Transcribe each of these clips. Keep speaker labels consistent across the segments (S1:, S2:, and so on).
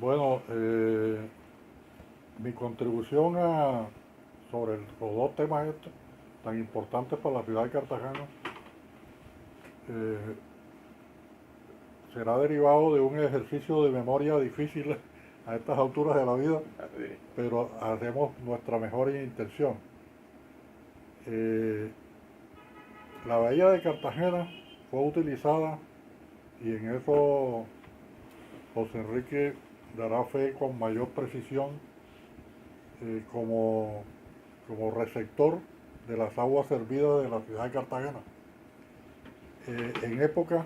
S1: Bueno, mi contribución sobre los dos temas estos tan importantes para la ciudad de Cartagena eh, será derivado de un ejercicio de memoria difícil a estas alturas de la vida,
S2: Así.
S1: pero haremos nuestra mejor intención. Eh, la bahía de Cartagena fue utilizada, y en eso José Enrique dará fe con mayor precisión, como receptor de las aguas servidas de la ciudad de Cartagena, en época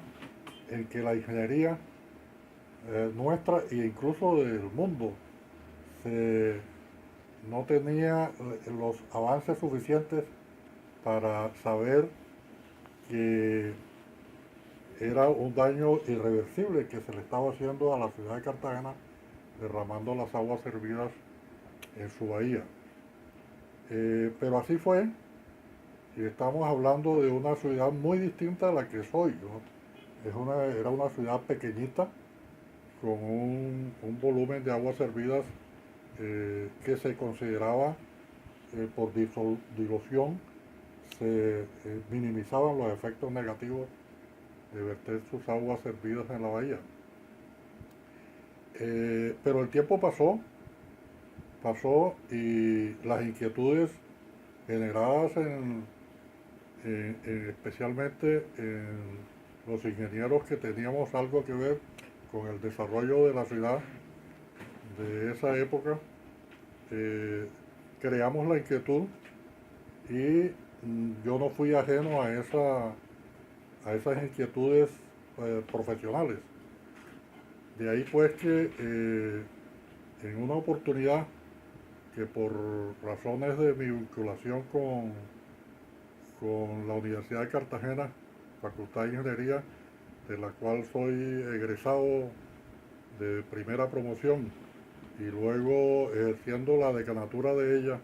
S1: en que la ingeniería nuestra e incluso del mundo se, no tenía los avances suficientes para saber que era un daño irreversible que se le estaba haciendo a la ciudad de Cartagena derramando las aguas servidas en su bahía. Pero así fue, y estamos hablando de una ciudad muy distinta a la que soy, ¿no? Era una ciudad pequeñita con un volumen de aguas servidas que se consideraba por dilución, se minimizaban los efectos negativos de verter sus aguas servidas en la bahía. Pero el tiempo pasó y las inquietudes generadas especialmente en los ingenieros que teníamos algo que ver con el desarrollo de la ciudad de esa época, eh, creamos la inquietud y yo no fui ajeno a esas inquietudes profesionales. De ahí pues que en una oportunidad que por razones de mi vinculación con la Universidad de Cartagena, Facultad de Ingeniería, de la cual soy egresado de primera promoción y luego ejerciendo la decanatura de ella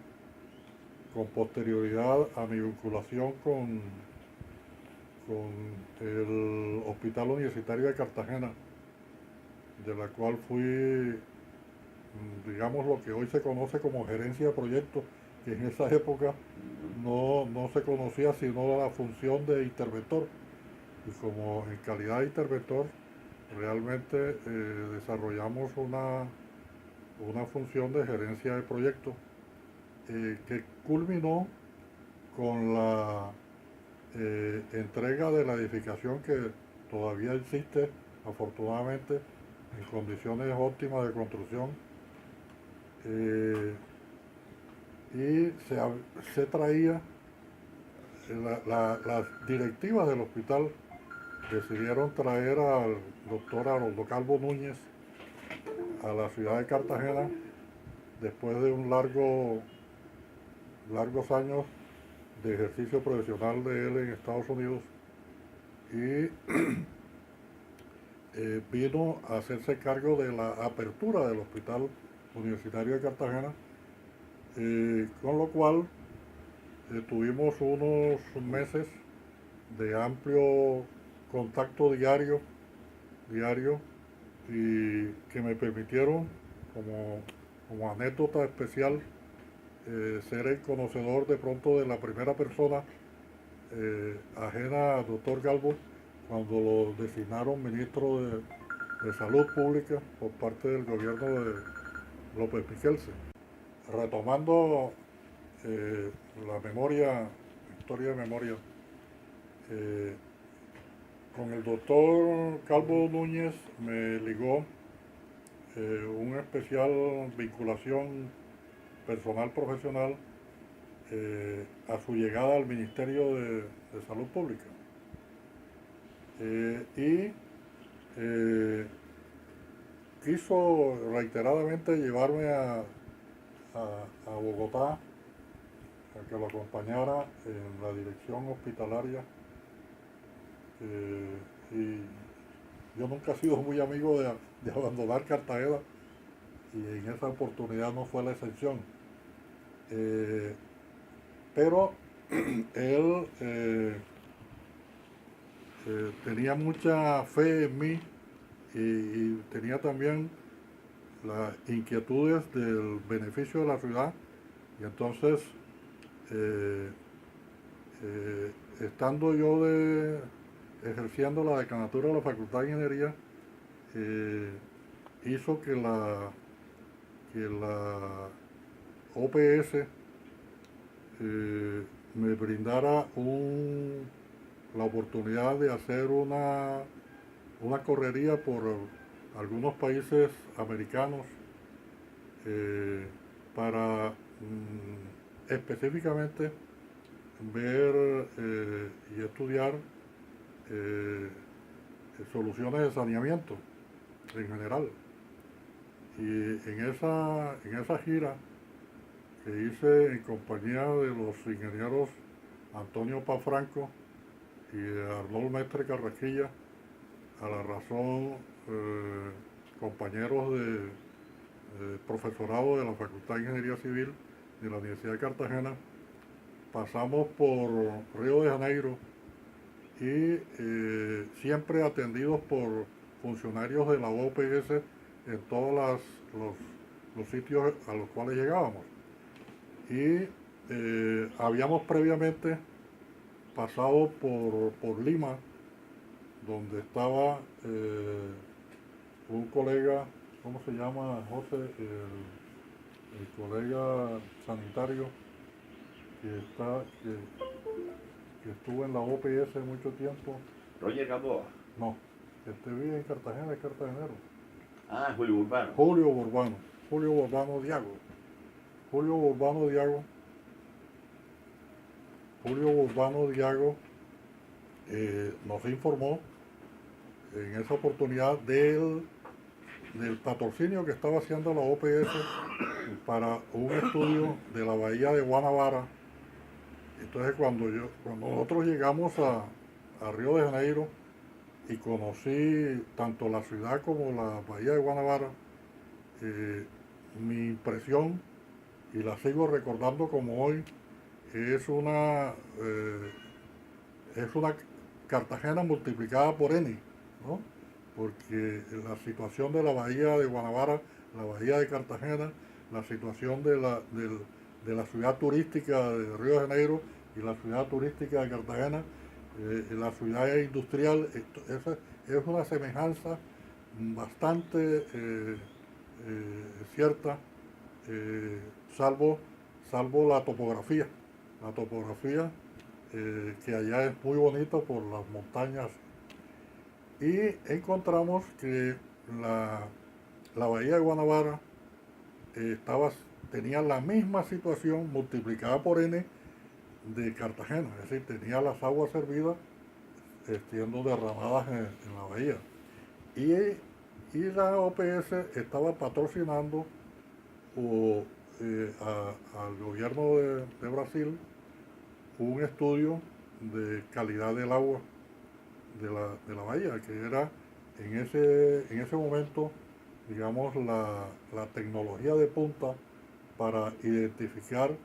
S1: con posterioridad a mi vinculación con el Hospital Universitario de Cartagena, de la cual fui, digamos, lo que hoy se conoce como gerencia de proyectos, que en esa época no se conocía sino la función de interventor. Y como en calidad de interventor, realmente desarrollamos una función de gerencia de proyectos que culminó con la entrega de la edificación que todavía existe, afortunadamente, en condiciones óptimas de construcción. eh, y se traía, las directivas del hospital decidieron traer al doctor Haroldo Calvo Núñez a la ciudad de Cartagena después de largos años de ejercicio profesional de él en Estados Unidos, y vino a hacerse cargo de la apertura del Hospital Universitario de Cartagena, con lo cual tuvimos unos meses de amplio contacto diario, y que me permitieron, como anécdota especial, ser el conocedor de pronto de la primera persona ajena al doctor Galvo cuando lo designaron ministro de Salud Pública por parte del gobierno de López Miquelsen. Retomando eh, la memoria, historia de memoria, eh, con el doctor Calvo Núñez me ligó una especial vinculación personal profesional a su llegada al Ministerio de Salud Pública. Y quiso reiteradamente llevarme a Bogotá a que lo acompañara en la dirección hospitalaria. Y yo nunca he sido muy amigo de abandonar Cartagena, y en esa oportunidad no fue la excepción. Eh, pero él tenía mucha fe en mí, y tenía también las inquietudes del beneficio de la ciudad y entonces estando yo ejerciendo la decanatura de la Facultad de Ingeniería, hizo que la OPS me brindara la oportunidad de hacer una correría por algunos países americanos para específicamente ver y estudiar soluciones de saneamiento en general. Y en esa gira que hice en compañía de los ingenieros Antonio Pafranco y Arnold Mestre Carrasquilla, a la razón compañeros de profesorado de la Facultad de Ingeniería Civil de la Universidad de Cartagena, pasamos por Río de Janeiro y siempre atendidos por funcionarios de la OPS en todos los sitios a los cuales llegábamos. Y habíamos previamente pasado por Lima, donde estaba un colega, ¿cómo se llama, José? El colega sanitario que estuvo en la OPS mucho tiempo.
S2: Roger Gamboa.
S1: No, vive en Cartagena, es cartagenero.
S2: Ah, Julio Urbano.
S1: Julio Urbano Diago. Julio Urbano Diago nos informó en esa oportunidad del patrocinio que estaba haciendo la OPS para un estudio de la bahía de Guanabara. Entonces cuando nosotros llegamos a Río de Janeiro y conocí tanto la ciudad como la bahía de Guanabara, mi impresión, y la sigo recordando como hoy, es una Cartagena multiplicada por N, ¿no? Porque la situación de la bahía de Guanabara, la bahía de Cartagena, la situación de la ciudad turística de Río de Janeiro y la ciudad turística de Cartagena, la ciudad industrial, esa es una semejanza bastante cierta, salvo la topografía. La topografía que allá es muy bonita por las montañas. Y encontramos que la bahía de Guanabara tenía la misma situación multiplicada por N de Cartagena, es decir, tenía las aguas servidas siendo derramadas en la bahía. Y la OPS estaba patrocinando al gobierno de Brasil un estudio de calidad del agua de la bahía, que era en ese momento, digamos, la tecnología de punta para identificar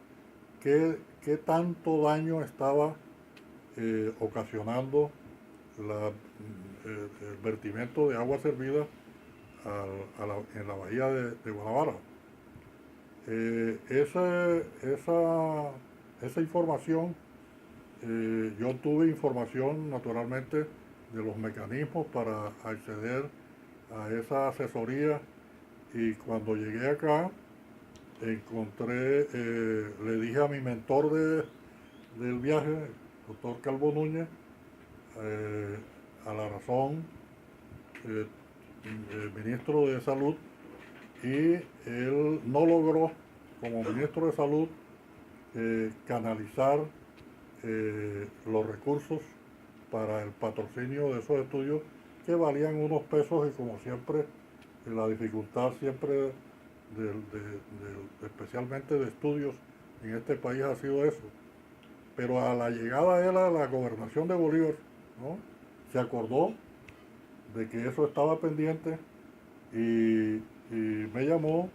S1: qué tanto daño estaba ocasionando el vertimiento de agua servida en la bahía de Guanabara. Esa información, yo tuve información naturalmente de los mecanismos para acceder a esa asesoría, y cuando llegué acá le dije a mi mentor del viaje, el doctor Calvo Núñez, a la razón, ministro de Salud, y él no logró, como ministro de Salud, canalizar los recursos para el patrocinio de esos estudios, que valían unos pesos, y como siempre, la dificultad siempre, especialmente de estudios en este país, ha sido eso. Pero a la llegada de él a la gobernación de Bolívar, ¿no?, se acordó de que eso estaba pendiente y me llamó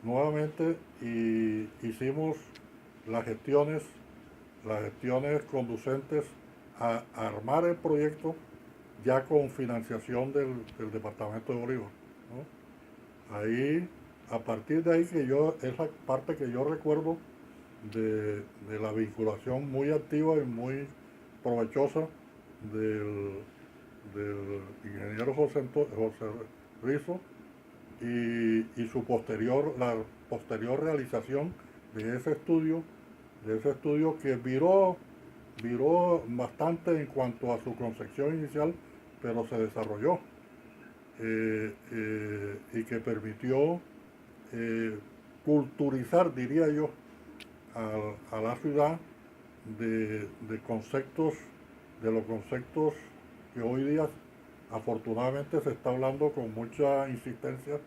S1: nuevamente, y hicimos las gestiones conducentes a armar el proyecto ya con financiación del departamento de Bolívar, ¿no? Ahí a partir de ahí que yo, esa parte que yo recuerdo de la vinculación muy activa y muy provechosa del, del ingeniero José Rizo y su la posterior realización de ese estudio que viró bastante en cuanto a su concepción inicial, pero se desarrolló y que permitió culturizar, diría yo, a la ciudad de conceptos, de los conceptos que hoy día afortunadamente se está hablando con mucha insistencia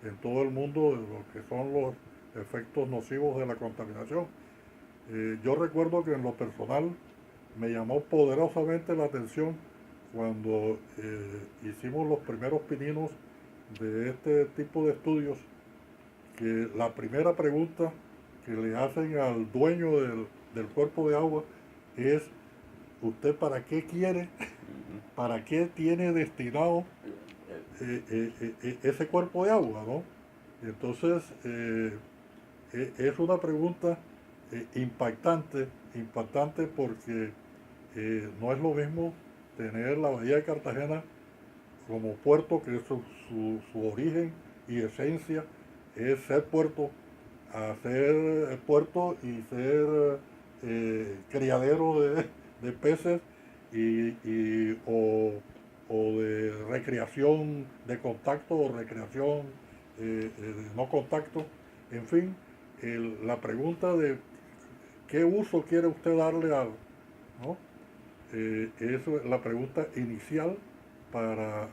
S1: en todo el mundo de lo que son los efectos nocivos de la contaminación. Yo recuerdo que en lo personal me llamó poderosamente la atención cuando hicimos los primeros pininos de este tipo de estudios, que la primera pregunta que le hacen al dueño del cuerpo de agua es: ¿usted para qué quiere, para qué tiene destinado ese cuerpo de agua, ¿no? Entonces, es una pregunta impactante porque no es lo mismo tener la bahía de Cartagena como puerto, que es su origen y esencia es ser puerto, a ser puerto y ser criadero de peces o de recreación de contacto o recreación de no contacto. En fin, la pregunta de qué uso quiere usted darle al, ¿no? Es la pregunta inicial para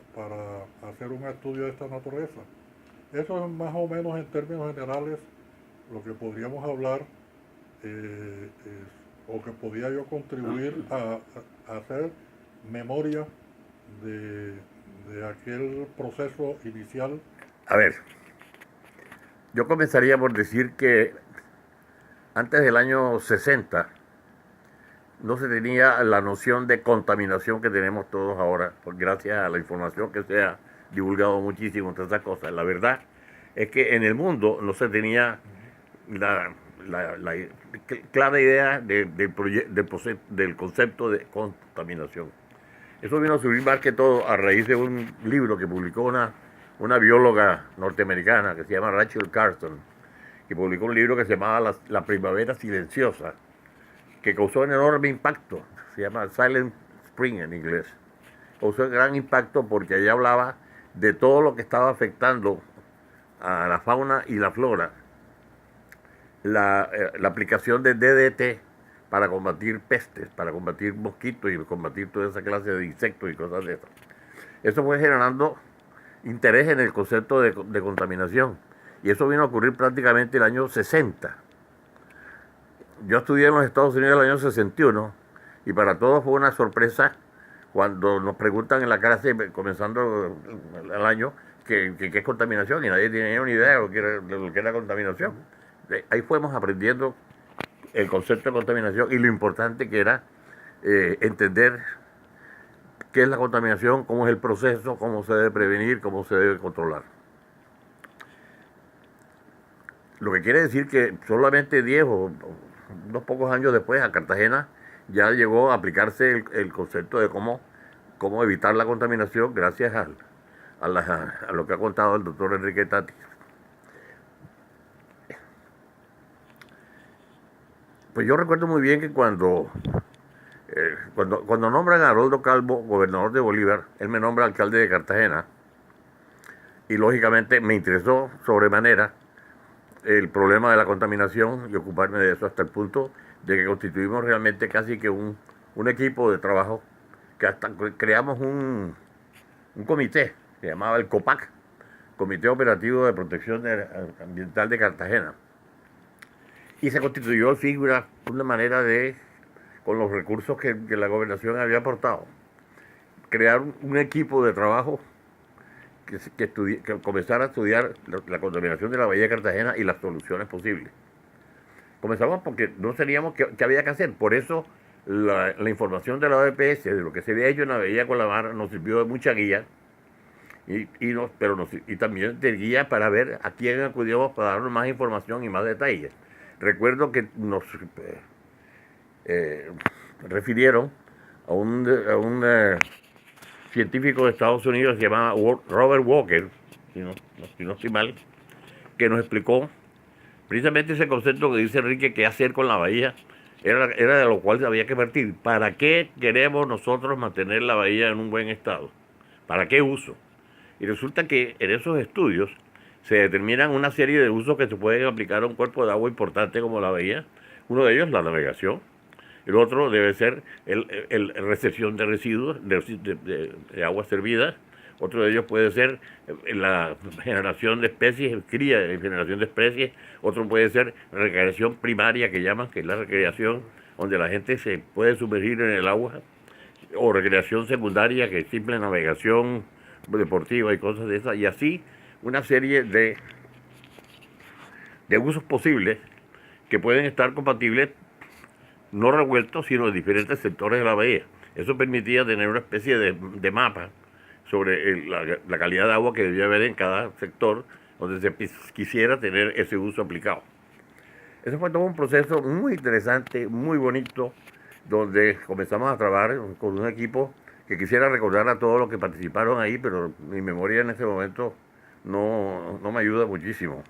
S1: hacer un estudio de esta naturaleza. Eso es más o menos en términos generales lo que podríamos hablar o que podía yo contribuir a hacer memoria de aquel proceso inicial.
S3: A ver, yo comenzaría por decir que antes del año 60 no se tenía la noción de contaminación que tenemos todos ahora, gracias a la información que se ha divulgado muchísimo entre esas cosas. La verdad es que en el mundo no se tenía la clara idea del concepto de contaminación. Eso vino a surgir más que todo a raíz de un libro que publicó una bióloga norteamericana que se llama Rachel Carson, que publicó un libro que se llamaba La Primavera Silenciosa, que causó un enorme impacto. Se llama Silent Spring en inglés. Causó un gran impacto porque ella hablaba de todo lo que estaba afectando a la fauna y la flora. La aplicación de DDT para combatir pestes, para combatir mosquitos y combatir toda esa clase de insectos y cosas de esas. Eso fue generando interés en el concepto de contaminación. Y eso vino a ocurrir prácticamente el año 60. Yo estudié en los Estados Unidos en el año 61 y para todos fue una sorpresa cuando nos preguntan en la clase, comenzando el año, qué es contaminación, y nadie tenía ni idea de lo que era contaminación. Ahí fuimos aprendiendo el concepto de contaminación y lo importante que era entender qué es la contaminación, cómo es el proceso, cómo se debe prevenir, cómo se debe controlar. Lo que quiere decir que solamente 10 o unos pocos años después a Cartagena ya llegó a aplicarse el concepto de cómo evitar la contaminación gracias a lo que ha contado el doctor Enrique Tati. Pues yo recuerdo muy bien que cuando nombran a Haroldo Calvo gobernador de Bolívar, él me nombra alcalde de Cartagena y lógicamente me interesó sobremanera el problema de la contaminación y ocuparme de eso hasta el punto de que constituimos realmente casi que un equipo de trabajo, que hasta creamos un comité que se llamaba el COPAC, Comité Operativo de Protección Ambiental de Cartagena, y se constituyó figura una manera de, con los recursos que la gobernación había aportado, crear un equipo de trabajo que comenzara a estudiar la contaminación de la bahía de Cartagena y las soluciones posibles. Comenzamos porque no sabíamos qué había que hacer. Por eso la información de la OPS, de lo que se había hecho en la bahía con la mar, nos sirvió de mucha guía y también de guía para ver a quién acudíamos para darnos más información y más detalles. Recuerdo que nos refirieron a un científico de Estados Unidos que se llama Robert Walker, si no estoy mal, que nos explicó precisamente ese concepto que dice Enrique, que hacer con la bahía, era de lo cual había que partir. ¿Para qué queremos nosotros mantener la bahía en un buen estado? ¿Para qué uso? Y resulta que en esos estudios se determinan una serie de usos que se pueden aplicar a un cuerpo de agua importante como la bahía. Uno de ellos, la navegación. El otro debe ser el recepción de residuos, de aguas servidas. Otro de ellos puede ser la generación de especies, cría y generación de especies. Otro puede ser recreación primaria, que llaman, que es la recreación donde la gente se puede sumergir en el agua. O recreación secundaria, que es simple navegación deportiva y cosas de esas. Y así una serie de usos posibles que pueden estar compatibles, no revueltos, sino en diferentes sectores de la bahía. Eso permitía tener una especie de mapa sobre la calidad de agua que debía haber en cada sector donde se quisiera tener ese uso aplicado. Eso fue todo un proceso muy interesante, muy bonito, donde comenzamos a trabajar con un equipo que quisiera recordar a todos los que participaron ahí, pero mi memoria en ese momento no me ayuda muchísimo.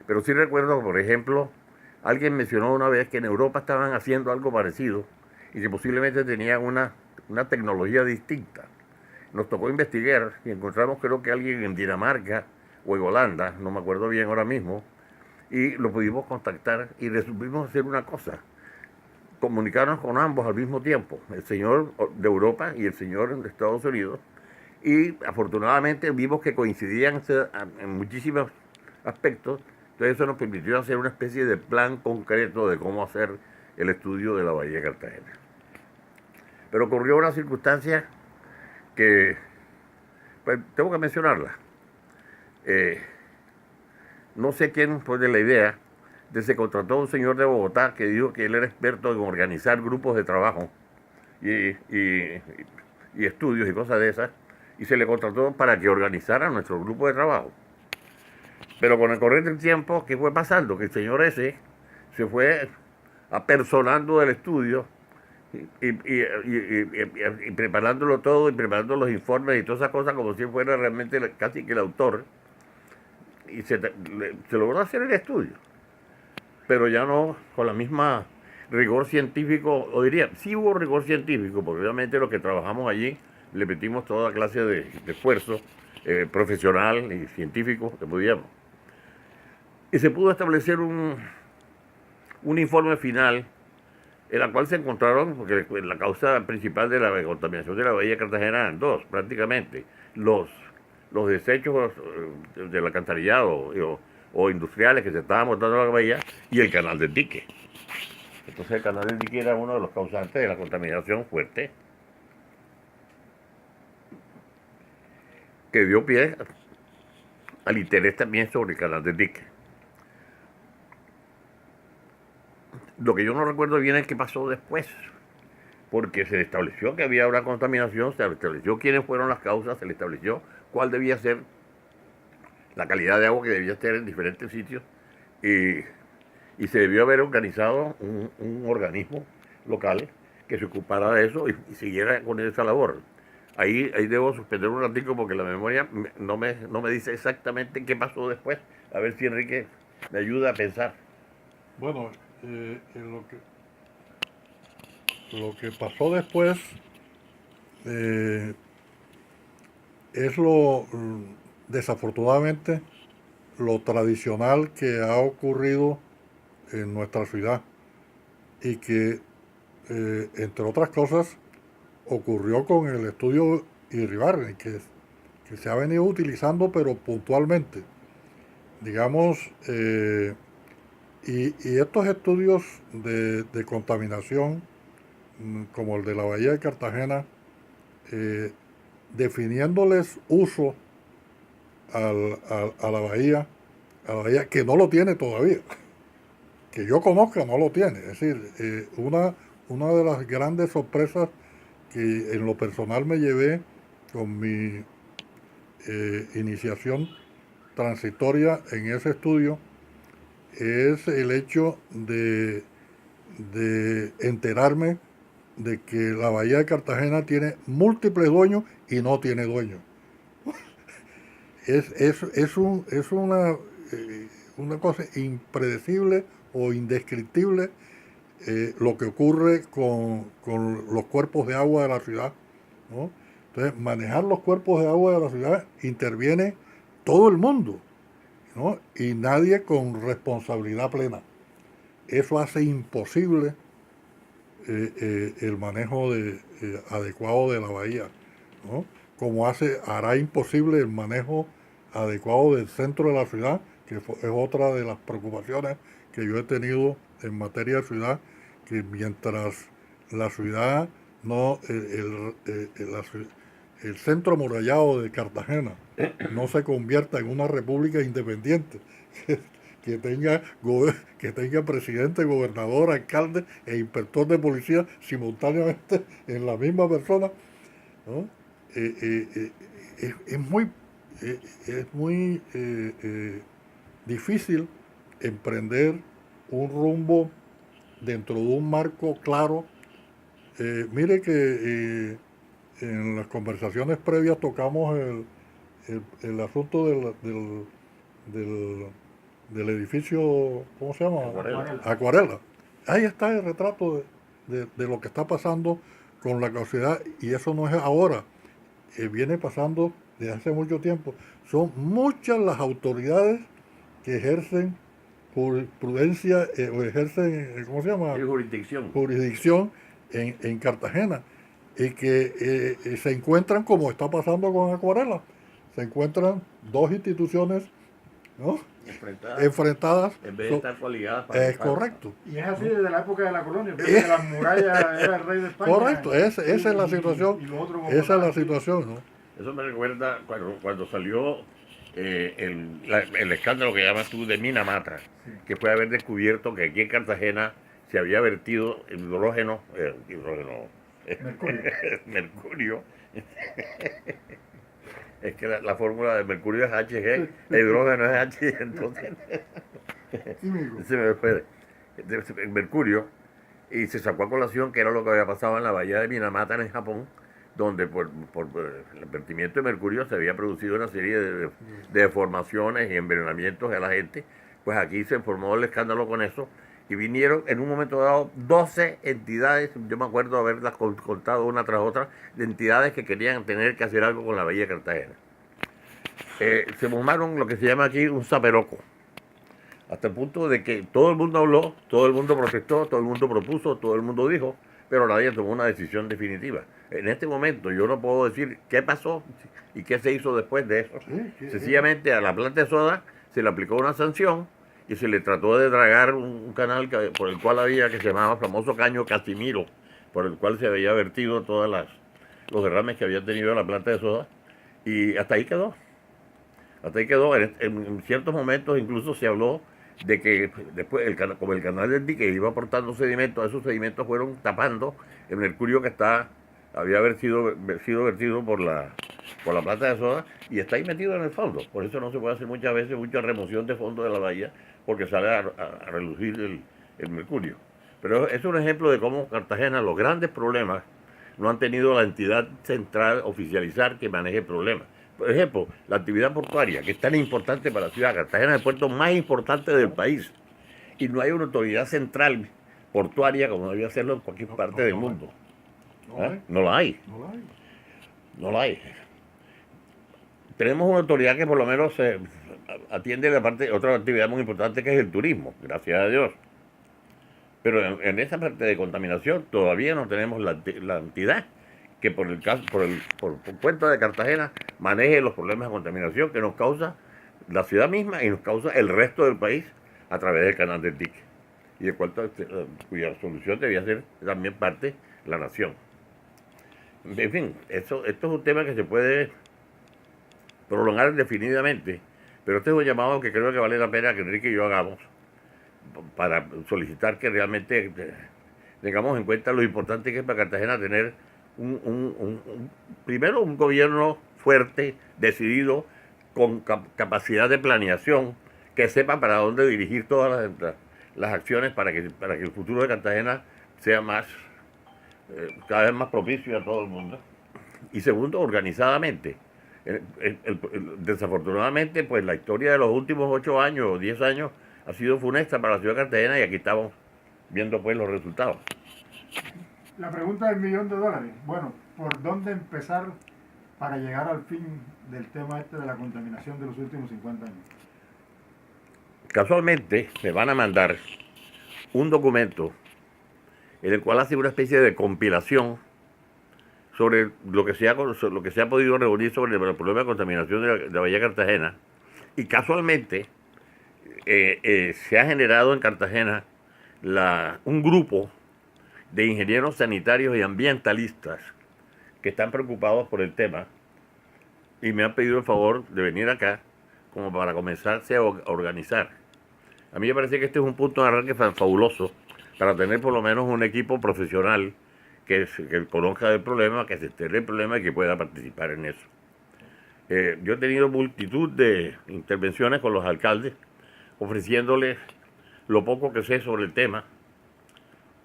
S3: Pero sí recuerdo, por ejemplo, alguien mencionó una vez que en Europa estaban haciendo algo parecido y que posiblemente tenían una tecnología distinta. Nos tocó investigar y encontramos, creo que alguien en Dinamarca o en Holanda, no me acuerdo bien ahora mismo, y lo pudimos contactar y resolvimos hacer una cosa: comunicarnos con ambos al mismo tiempo, el señor de Europa y el señor de Estados Unidos, y afortunadamente vimos que coincidían en muchísimos aspectos. Entonces eso nos permitió hacer una especie de plan concreto de cómo hacer el estudio de la bahía de Cartagena. Pero ocurrió una circunstancia que, pues, tengo que mencionarla. No sé quién fue de la idea de se contrató a un señor de Bogotá que dijo que él era experto en organizar grupos de trabajo y estudios y cosas de esas, y se le contrató para que organizara nuestro grupo de trabajo. Pero con el correr del tiempo, ¿qué fue pasando? Que el señor ese se fue apersonando del estudio y preparándolo todo, y preparando los informes y todas esas cosas como si fuera realmente casi que el autor, y se logró hacer el estudio, pero ya no con la misma rigor científico, o diría, sí hubo rigor científico, porque obviamente los que trabajamos allí le metimos toda clase de esfuerzo profesional y científico que podíamos. Y se pudo establecer un informe final en la cual se encontraron, porque la causa principal de la contaminación de la bahía de Cartagena eran dos, prácticamente: los desechos del alcantarillado o industriales que se estaban botando a la bahía, y el canal del dique. Entonces el canal del dique era uno de los causantes de la contaminación fuerte, que dio pie al interés también sobre el canal del dique. Lo que yo no recuerdo bien es qué pasó después, porque se estableció que había una contaminación, se estableció quiénes fueron las causas, se le estableció cuál debía ser la calidad de agua que debía estar en diferentes sitios, y se debió haber organizado un organismo local que se ocupara de eso y siguiera con esa labor. Ahí debo suspender un ratito porque la memoria no me dice exactamente qué pasó después. A ver si Enrique me ayuda a pensar.
S1: Bueno, lo que pasó después es desafortunadamente lo tradicional que ha ocurrido en nuestra ciudad, y que entre otras cosas ocurrió con el estudio Irribarren, que se ha venido utilizando pero puntualmente, digamos. Y estos estudios de contaminación, como el de la bahía de Cartagena, definiéndoles uso a la bahía que no lo tiene todavía, que yo conozca no lo tiene. Es decir, una de las grandes sorpresas que en lo personal me llevé con mi iniciación transitoria en ese estudio es el hecho de enterarme de que la bahía de Cartagena tiene múltiples dueños y no tiene dueños. Es una cosa impredecible o indescriptible lo que ocurre con los cuerpos de agua de la ciudad, ¿no? Entonces, manejar los cuerpos de agua de la ciudad interviene todo el mundo, ¿no? Y nadie con responsabilidad plena. Eso hace imposible el manejo adecuado de la bahía, ¿no? Como hará imposible el manejo adecuado del centro de la ciudad, que es otra de las preocupaciones que yo he tenido en materia de ciudad, que mientras la ciudad el centro amurallado de Cartagena no se convierta en una república independiente, que tenga presidente, gobernador, alcalde e inspector de policía simultáneamente en la misma persona, ¿no? Es muy difícil emprender un rumbo dentro de un marco claro. Mire que en las conversaciones previas tocamos el asunto del edificio, ¿cómo se llama? Acuarela. Ahí está el retrato de lo que está pasando con la sociedad, y eso no es ahora, viene pasando desde hace mucho tiempo. Son muchas las autoridades que ejercen jurisprudencia o ejercen, ¿cómo se llama? Jurisdicción en Cartagena, y que se encuentran, como está pasando con Acuarela, se encuentran dos instituciones, ¿no?, enfrentadas
S2: en vez de estar coaligadas.
S1: Es correcto.
S4: Y es así desde la época de la colonia, desde que las murallas era el rey de España.
S1: Correcto, esa es la situación. Esa es la situación, ¿no?
S3: Eso me recuerda cuando salió el escándalo que llamas tú de Minamata, que fue haber descubierto que aquí en Cartagena se había vertido mercurio. Es que la fórmula de mercurio es Hg, el hidrógeno es H, entonces se me fue el mercurio, y se sacó a colación que era lo que había pasado en la bahía de Minamata en Japón, donde por el vertimiento de mercurio se había producido una serie de deformaciones y envenenamientos a la gente. Pues aquí se formó el escándalo con eso, y vinieron en un momento dado 12 entidades, yo me acuerdo haberlas contado una tras otra, de entidades que querían tener que hacer algo con la bahía de Cartagena. Se formaron lo que se llama aquí un zaperoco, hasta el punto de que todo el mundo habló, todo el mundo protestó, todo el mundo propuso, todo el mundo dijo, pero nadie tomó una decisión definitiva. En este momento yo no puedo decir qué pasó y qué se hizo después de eso. Sencillamente a la planta de soda se le aplicó una sanción y se le trató de dragar un canal por el cual había, que se llamaba famoso Caño Casimiro, por el cual se había vertido todos los derrames que había tenido la planta de soda, y hasta ahí quedó. Hasta ahí quedó. En ciertos momentos incluso se habló de que después, como el canal del dique iba aportando sedimentos, esos sedimentos fueron tapando el mercurio que había sido vertido por la planta de soda, y está ahí metido en el fondo. Por eso no se puede hacer muchas veces mucha remoción de fondo de la bahía, porque sale a relucir el mercurio. Pero es un ejemplo de cómo Cartagena, los grandes problemas, no han tenido la entidad central oficializar que maneje el problema. Por ejemplo, la actividad portuaria, que es tan importante para la ciudad. Cartagena es el puerto más importante del país, y no hay una autoridad central portuaria como debía serlo en cualquier parte del mundo. No la hay. No la hay. Tenemos una autoridad que por lo menos atiende otra actividad muy importante, que es el turismo, gracias a Dios. Pero en esa parte de contaminación todavía no tenemos la entidad que por cuenta de Cartagena maneje los problemas de contaminación que nos causa la ciudad misma y nos causa el resto del país a través del canal del dique, y de cuya solución debía ser también parte la nación. En fin, esto es un tema que se puede prolongar indefinidamente, pero este es un llamado que creo que vale la pena que Enrique y yo hagamos para solicitar que realmente tengamos en cuenta lo importante que es para Cartagena tener primero un gobierno fuerte, decidido, con capacidad de planeación, que sepa para dónde dirigir todas las acciones para que el futuro de Cartagena sea cada vez más propicio a todo el mundo. Y segundo, organizadamente. Desafortunadamente, pues la historia de los últimos 8 años o 10 años ha sido funesta para la ciudad de Cartagena, y aquí estamos viendo pues los resultados.
S4: La pregunta del $1.000.000. Bueno, ¿por dónde empezar para llegar al fin del tema este de la contaminación de los últimos 50 años?
S3: Casualmente me van a mandar un documento en el cual hace una especie de compilación sobre lo que se ha podido reunir sobre el problema de contaminación de la Bahía de Cartagena. Y casualmente se ha generado en Cartagena un grupo de ingenieros sanitarios y ambientalistas que están preocupados por el tema, y me han pedido el favor de venir acá como para comenzarse a organizar. A mí me parece que este es un punto de arranque fabuloso para tener por lo menos un equipo profesional que conozca del problema, que se entere del problema y que pueda participar en eso. Yo he tenido multitud de intervenciones con los alcaldes, ofreciéndoles lo poco que sé sobre el tema,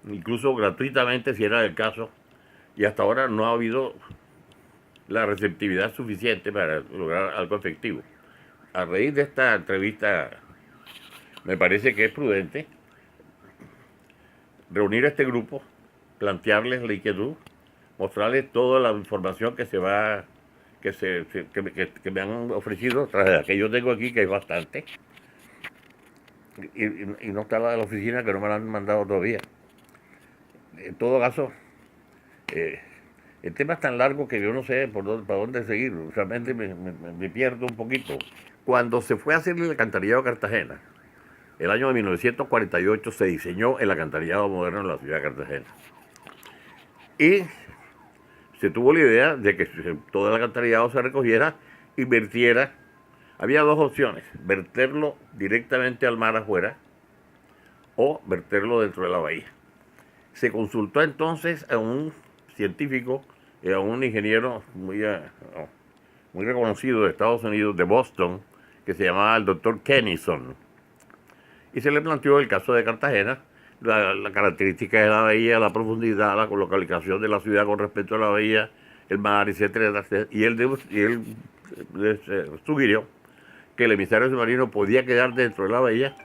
S3: incluso gratuitamente si era el caso, y hasta ahora no ha habido la receptividad suficiente para lograr algo efectivo. A raíz de esta entrevista, me parece que es prudente reunir a este grupo, plantearles la inquietud, mostrarles toda la información que me han ofrecido, tras la que yo tengo aquí, que hay bastante, y no está la de la oficina, que no me la han mandado todavía. En todo caso, el tema es tan largo que yo no sé para dónde seguir. Realmente me pierdo un poquito. Cuando se fue a hacer el alcantarillado de Cartagena, el año de 1948 se diseñó el alcantarillado moderno en la ciudad de Cartagena. Y se tuvo la idea de que todo el alcantarillado se recogiera y vertiera. Había dos opciones: verterlo directamente al mar afuera o verterlo dentro de la bahía. Se consultó entonces a un científico, a un ingeniero muy reconocido de Estados Unidos, de Boston, que se llamaba el doctor Kennison. Y se le planteó el caso de Cartagena, la característica de la bahía, la profundidad, la localización de la ciudad con respecto a la bahía, el mar, etcétera, etcétera. Y él sugirió que el emisario submarino podía quedar dentro de la bahía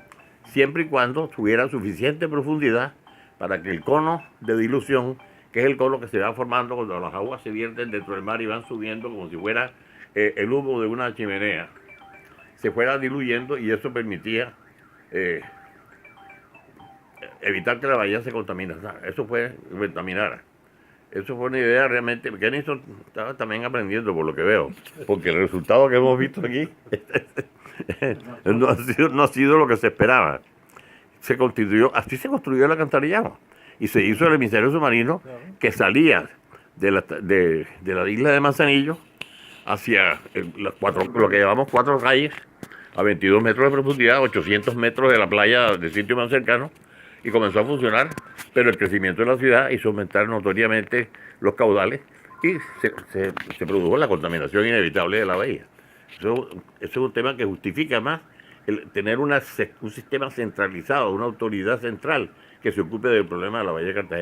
S3: siempre y cuando tuviera suficiente profundidad para que el cono de dilución, que es el cono que se va formando cuando las aguas se vierten dentro del mar y van subiendo como si fuera el humo de una chimenea, se fuera diluyendo, y eso permitía evitar que la bahía se contaminara. Eso fue una idea realmente. Kennison estaba también aprendiendo, por lo que veo, porque el resultado que hemos visto aquí no ha sido lo que se esperaba. Así se construyó el alcantarillado, y se hizo el emisario submarino que salía de la isla de Manzanillo hacia lo que llamamos 4 calles, a 22 metros de profundidad, 800 metros de la playa del sitio más cercano, y comenzó a funcionar, pero el crecimiento de la ciudad hizo aumentar notoriamente los caudales, y se produjo la contaminación inevitable de la bahía. Eso es un tema que justifica más tener un sistema centralizado, una autoridad central que se ocupe del problema de la bahía de Cartagena.